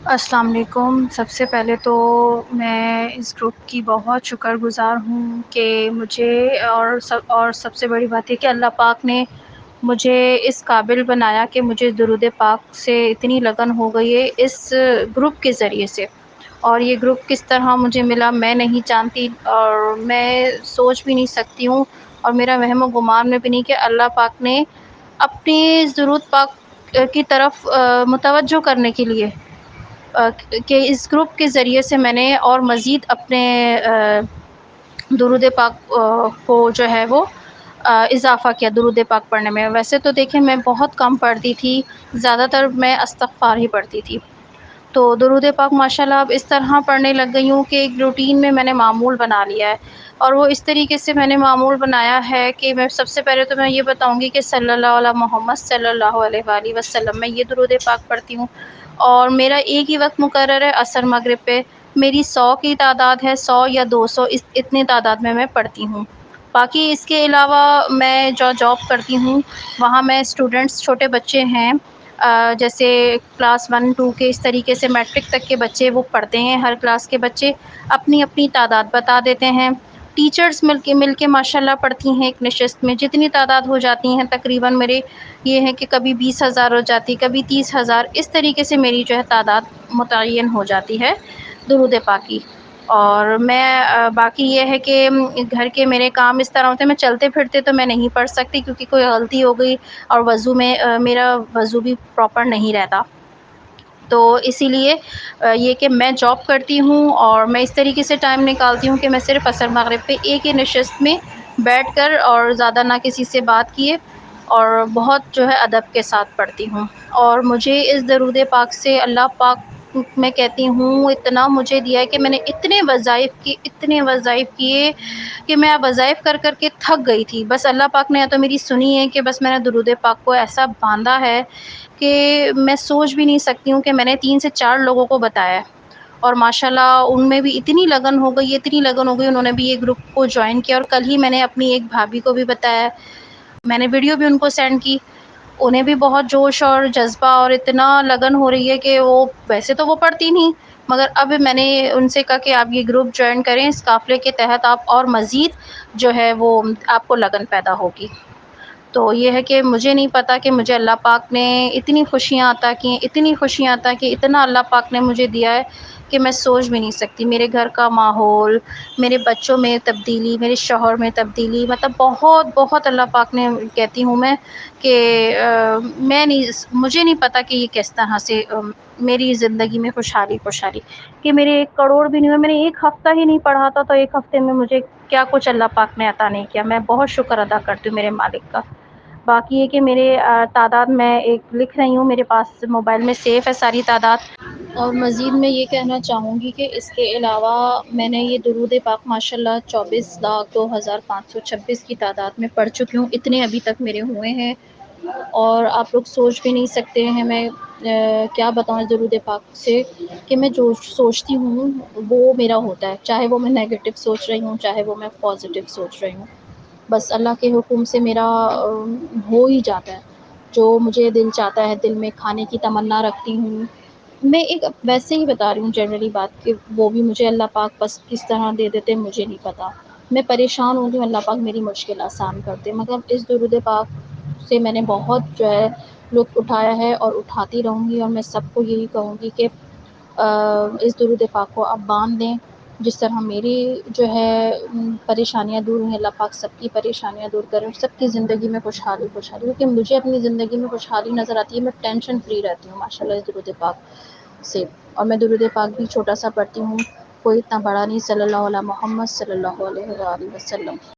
السلام علیکم۔ سب سے پہلے تو میں اس گروپ کی بہت شکر گزار ہوں کہ مجھے اور سب سے بڑی بات ہے کہ اللہ پاک نے مجھے اس قابل بنایا کہ مجھے درود پاک سے اتنی لگن ہو گئی ہے اس گروپ کے ذریعے سے۔ اور یہ گروپ کس طرح مجھے ملا میں نہیں جانتی، اور میں سوچ بھی نہیں سکتی ہوں، اور میرا وہم و گمان میں بھی نہیں کہ اللہ پاک نے اپنی درود پاک کی طرف متوجہ کرنے کے لیے کہ اس گروپ کے ذریعے سے میں نے اور مزید اپنے درود پاک کو جو ہے وہ اضافہ کیا درود پاک پڑھنے میں۔ ویسے تو دیکھیں میں بہت کم پڑھتی تھی، زیادہ تر میں استغفار ہی پڑھتی تھی، تو درود پاک ماشاءاللہ اب اس طرح پڑھنے لگ گئی ہوں کہ ایک روٹین میں نے معمول بنا لیا ہے، اور وہ اس طریقے سے میں نے معمول بنایا ہے کہ میں سب سے پہلے تو میں یہ بتاؤں گی کہ صلی اللہ علیہ محمد صلی اللہ علیہ وآلہ وسلم میں یہ درود پاک پڑھتی ہوں، اور میرا ایک ہی وقت مقرر ہے عصر مغرب پہ، میری 100 کی تعداد ہے، 100 یا 200 اتنی تعداد میں پڑھتی ہوں۔ باقی اس کے علاوہ میں جو جاب کرتی ہوں وہاں میں اسٹوڈنٹس چھوٹے بچے ہیں، جیسے کلاس 1 2 کے اس طریقے سے میٹرک تک کے بچے وہ پڑھتے ہیں، ہر کلاس کے بچے اپنی اپنی تعداد بتا دیتے ہیں، ٹیچرز مل کے ماشاءاللہ پڑھتی ہیں ایک نشست میں، جتنی تعداد ہو جاتی ہیں تقریباً میرے یہ ہے کہ کبھی 20,000 ہو جاتی، کبھی 30,000، اس طریقے سے میری جو ہے تعداد متعین ہو جاتی ہے درود پاک کی۔ اور میں باقی یہ ہے کہ گھر کے میرے کام اس طرح ہوتے ہیں، میں چلتے پھرتے تو میں نہیں پڑھ سکتی کیونکہ کوئی غلطی ہو گئی، اور وضو میں میرا وضو بھی پراپر نہیں رہتا، تو اسی لیے یہ کہ میں جاب کرتی ہوں اور میں اس طریقے سے ٹائم نکالتی ہوں کہ میں صرف عصر مغرب پہ ایک ہی نشست میں بیٹھ کر اور زیادہ نہ کسی سے بات کیے اور بہت جو ہے ادب کے ساتھ پڑھتی ہوں۔ اور مجھے اس درود پاک سے اللہ پاک میں کہتی ہوں اتنا مجھے دیا ہے کہ میں نے اتنے وظائف کیے کہ میں اب وظائف کر کر کے تھک گئی تھی، بس اللہ پاک نے یا تو میری سنی ہے کہ بس میں نے درود پاک کو ایسا باندھا ہے کہ میں سوچ بھی نہیں سکتی ہوں کہ میں نے 3 سے 4 لوگوں کو بتایا ہے، اور ماشاءاللہ ان میں بھی اتنی لگن ہو گئی انہوں نے بھی یہ گروپ کو جوائن کیا، اور کل ہی میں نے اپنی ایک بھابھی کو بھی بتایا، میں نے ویڈیو بھی ان کو سینڈ کی، انہیں بھی بہت جوش اور جذبہ اور اتنا لگن ہو رہی ہے کہ وہ ویسے تو وہ پڑھتی نہیں، مگر اب میں نے ان سے کہا کہ آپ یہ گروپ جوائن کریں، اس قافلے کے تحت آپ اور مزید جو ہے وہ آپ کو لگن پیدا ہوگی۔ تو یہ ہے کہ مجھے نہیں پتا کہ مجھے اللہ پاک نے اتنی خوشیاں عطا کی اتنا اللہ پاک نے مجھے دیا ہے کہ میں سوچ بھی نہیں سکتی۔ میرے گھر کا ماحول، میرے بچوں میں تبدیلی، میرے شوہر میں تبدیلی، مطلب بہت بہت اللہ پاک نے کہتی ہوں میں کہ مجھے نہیں پتا کہ یہ کس طرح سے میری زندگی میں خوشحالی کہ میرے 1 کروڑ بھی نہیں ہوئے، میں نے ایک ہفتہ ہی نہیں پڑھا تھا تو ایک ہفتے میں مجھے کیا کچھ اللہ پاک نے عطا نہیں کیا، میں بہت شکر ادا کرتی ہوں میرے مالک کا۔ باقی یہ کہ میرے تعداد میں ایک لکھ رہی ہوں، میرے پاس موبائل میں سیف ہے ساری تعداد، اور مزید میں یہ کہنا چاہوں گی کہ اس کے علاوہ میں نے یہ درود پاک ماشاءاللہ 24,02,526 کی تعداد میں پڑھ چکی ہوں، اتنے ابھی تک میرے ہوئے ہیں، اور آپ لوگ سوچ بھی نہیں سکتے ہیں میں کیا بتاؤں درود پاک سے کہ میں جو سوچتی ہوں وہ میرا ہوتا ہے، چاہے وہ میں نیگیٹو سوچ رہی ہوں چاہے وہ میں پازیٹیو سوچ رہی ہوں، بس اللہ کے حکم سے میرا ہو ہی جاتا ہے جو مجھے دل چاہتا ہے، دل میں کھانے کی تمنا رکھتی ہوں میں، ایک ویسے ہی بتا رہی ہوں جنرلی بات کہ وہ بھی مجھے اللہ پاک بس کس طرح دے دیتے مجھے نہیں پتا، میں پریشان ہوتی ہوں اللہ پاک میری مشکل آسان کرتے، مگر اس درود پاک سے میں نے بہت جو ہے لطف اٹھایا ہے اور اٹھاتی رہوں گی، اور میں سب کو یہی کہوں گی کہ اس درود پاک کو آپ باندھ دیں، جس طرح میری جو ہے پریشانیاں دور ہوئیں، اللہ پاک سب کی پریشانیاں دور کریں، سب کی زندگی میں خوشحالی کیونکہ مجھے اپنی زندگی میں خوشحالی نظر آتی ہے، میں ٹینشن فری رہتی ہوں ماشاءاللہ اس درود پاک سے، اور میں درود پاک بھی چھوٹا سا پڑھتی ہوں، کوئی اتنا بڑا نہیں، صلی اللہ علیہ محمد صلی اللہ علیہ وآلہ وسلم۔